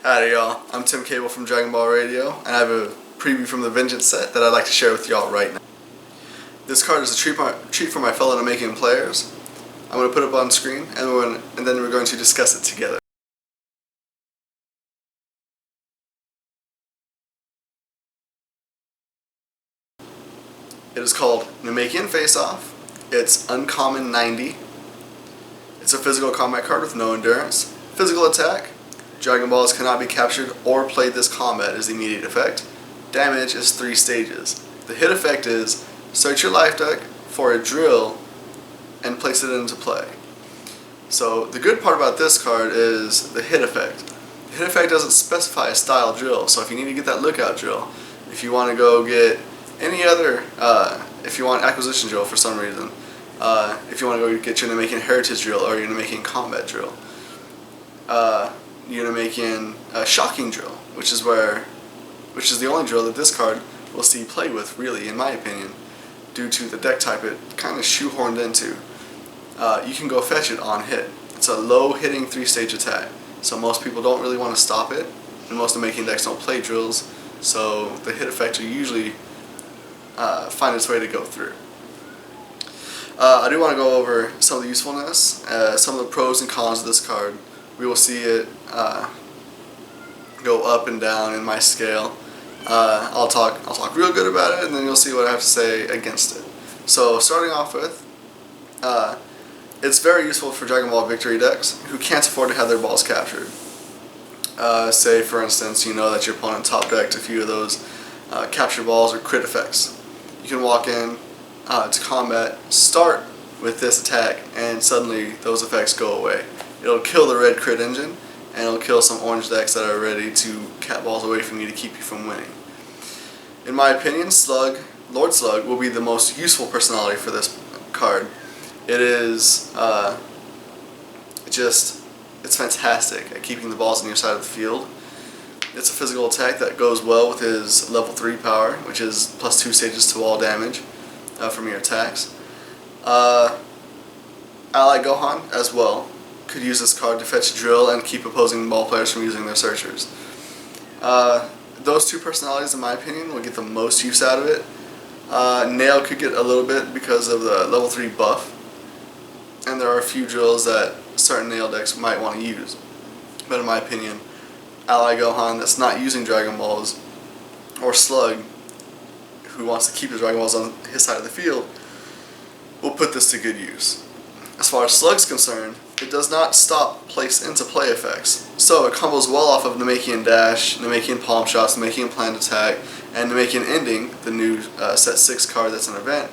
Howdy y'all, I'm Tim Cable from Dragon Ball Radio, and I have a preview from the Vengeance set that I'd like to share with y'all right now. This card is a treat for my fellow Namekian players. I'm going to put it up on screen, and then we're going to discuss it together. It is called Namekian Face Off. It's uncommon 90. It's a physical combat card with no endurance. Physical attack. Dragon Balls cannot be captured or played this combat is the immediate effect. Damage is 3 stages. The hit effect is search your life deck for a drill and place it into play. So the good part about this card is the hit effect. The hit effect doesn't specify a style drill, so if you need to get that lookout drill, if you want to go get any other, if you want acquisition drill for some reason, if you want to go get your Namekian heritage drill or your Namekian combat drill, you're Namekian shocking drill, which is the only drill that this card will see play with, really, in my opinion, due to the deck type it kind of shoehorned into. You can go fetch it on hit. It's a low hitting 3-stage attack, so most people don't really want to stop it, and most Namekian decks don't play drills, so the hit effect will usually find its way to go through. I do want to go over some of the usefulness, some of the pros and cons of this card. We will see it go up and down in my scale. I'll talk real good about it, and then you'll see what I have to say against it. So starting off with, it's very useful for Dragon Ball Victory decks who can't afford to have their balls captured. Say for instance, you know that your opponent top decked a few of those capture balls or crit effects. You can walk in to combat, start with this attack, and suddenly those effects go away. It'll kill the red crit engine, and it'll kill some orange decks that are ready to cap balls away from you to keep you from winning. In my opinion, Lord Slug will be the most useful personality for this card. It is it's fantastic at keeping the balls on your side of the field. It's a physical attack that goes well with his level 3 power, which is plus 2 stages to all damage from your attacks. Ally Gohan as well could use this card to fetch drill and keep opposing ball players from using their searchers. Those two personalities, in my opinion, will get the most use out of it. Nail could get a little bit because of the level 3 buff, and there are a few drills that certain Nail decks might want to use. But in my opinion, Ally Gohan that's not using Dragon Balls, or Slug, who wants to keep his Dragon Balls on his side of the field, will put this to good use. As far as Slug's concerned, it does not stop place into play effects, so it combos well off of Namekian Dash, Namekian Palm Shots, Namekian Planned Attack, and Namekian Ending, the new set 6 card that's an event,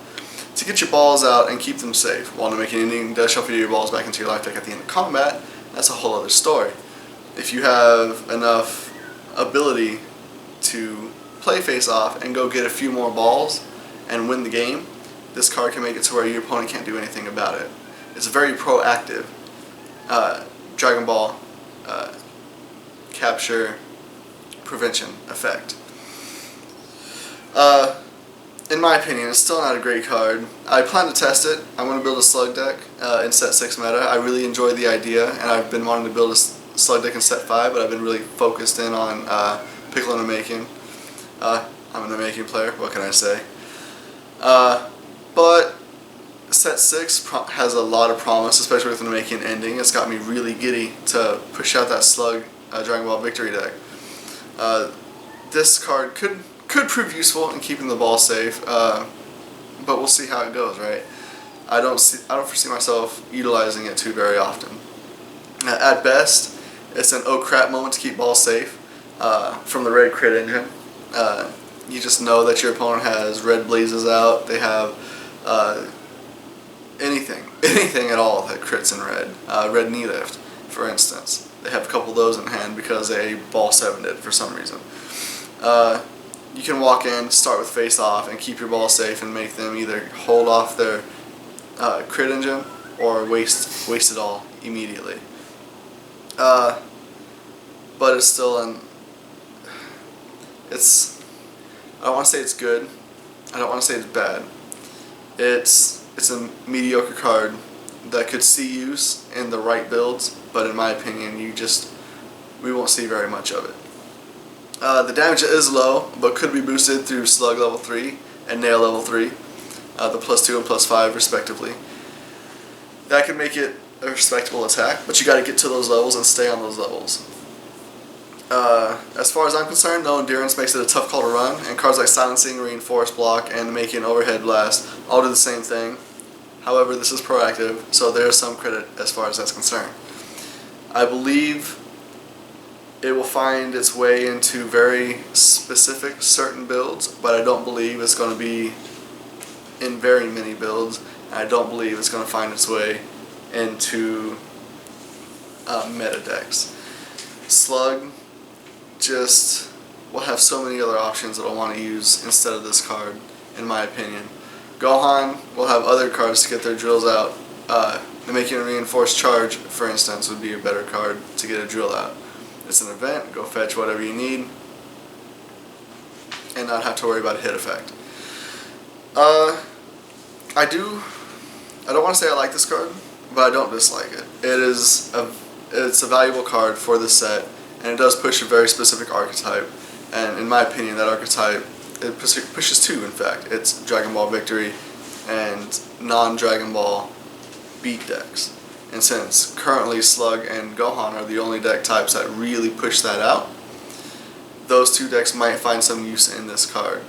to get your balls out and keep them safe. While Namekian Ending does shuffle your balls back into your life deck at the end of combat, that's a whole other story. If you have enough ability to play face off and go get a few more balls and win the game, this card can make it to where your opponent can't do anything about it. It's a very proactive Dragon Ball capture prevention effect. In my opinion, it's still not a great card. I plan to test it. I'm going to build a Slug deck in set 6 meta. I really enjoy the idea, and I've been wanting to build a Slug deck in set 5, but I've been really focused in on Piccolo Namekian. I'm a Namekian player, what can I say? But set 6 has a lot of promise, especially with the Namekian Ending. It's got me really giddy to push out that Slug Dragon Ball Victory deck. This card could prove useful in keeping the ball safe, but we'll see how it goes, right? I don't foresee myself utilizing it too very often. At best, it's an oh crap moment to keep balls safe from the red crit engine. You just know that your opponent has red blazes out. They have anything at all that crits in red. Red knee lift, for instance. They have a couple of those in hand because they ball 7'd it for some reason. You can walk in, start with face off, and keep your ball safe and make them either hold off their crit engine or waste it all immediately. But it's still I don't want to say it's good. I don't want to say it's bad. It's a mediocre card that could see use in the right builds, but in my opinion, you just we won't see very much of it. The damage is low, but could be boosted through Slug level 3 and Nail level 3, the +2 and +5 respectively. That can make it a respectable attack, but you got to get to those levels and stay on those levels. As far as I'm concerned, no endurance makes it a tough call to run, and cards like Silencing, Reinforced Block, and Namekian Overhead Blast all do the same thing. However, this is proactive, so there is some credit as far as that's concerned. I believe it will find its way into very specific certain builds, but I don't believe it's going to be in very many builds. I don't believe it's going to find its way into meta decks. Slug just will have so many other options that I'll want to use instead of this card, in my opinion. Gohan will have other cards to get their drills out. Namekian Reinforced Charge, for instance, would be a better card to get a drill out. It's an event, go fetch whatever you need, and not have to worry about a hit effect. I don't want to say I like this card, but I don't dislike it. It's a valuable card for this set, and it does push a very specific archetype, and in my opinion that archetype, it pushes two in fact. It's Dragon Ball Victory and non-Dragon Ball beat decks. And since currently Slug and Gohan are the only deck types that really push that out, those two decks might find some use in this card.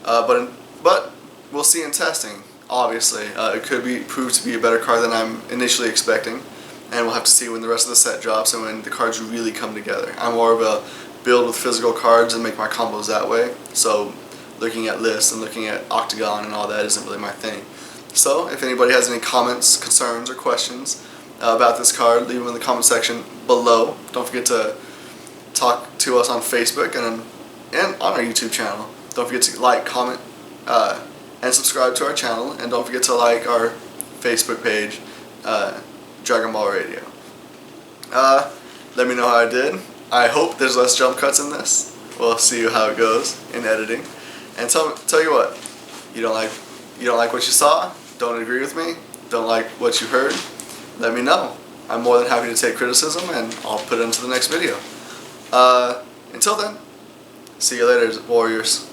But we'll see in testing, obviously. It could prove to be a better card than I'm initially expecting, and we'll have to see when the rest of the set drops and when the cards really come together. I'm more of a build with physical cards and make my combos that way, so looking at lists and looking at Octagon and all that isn't really my thing. So, if anybody has any comments, concerns, or questions about this card, leave them in the comment section below. Don't forget to talk to us on Facebook and on our YouTube channel. Don't forget to like, comment, and subscribe to our channel. And don't forget to like our Facebook page, Dragon Ball Radio. Let me know how I did. I hope there's less jump cuts in this. We'll see how it goes in editing. And tell you what, you don't like what you saw? Don't agree with me? Don't like what you heard? Let me know. I'm more than happy to take criticism, and I'll put it into the next video. Until then, see you later, Warriors.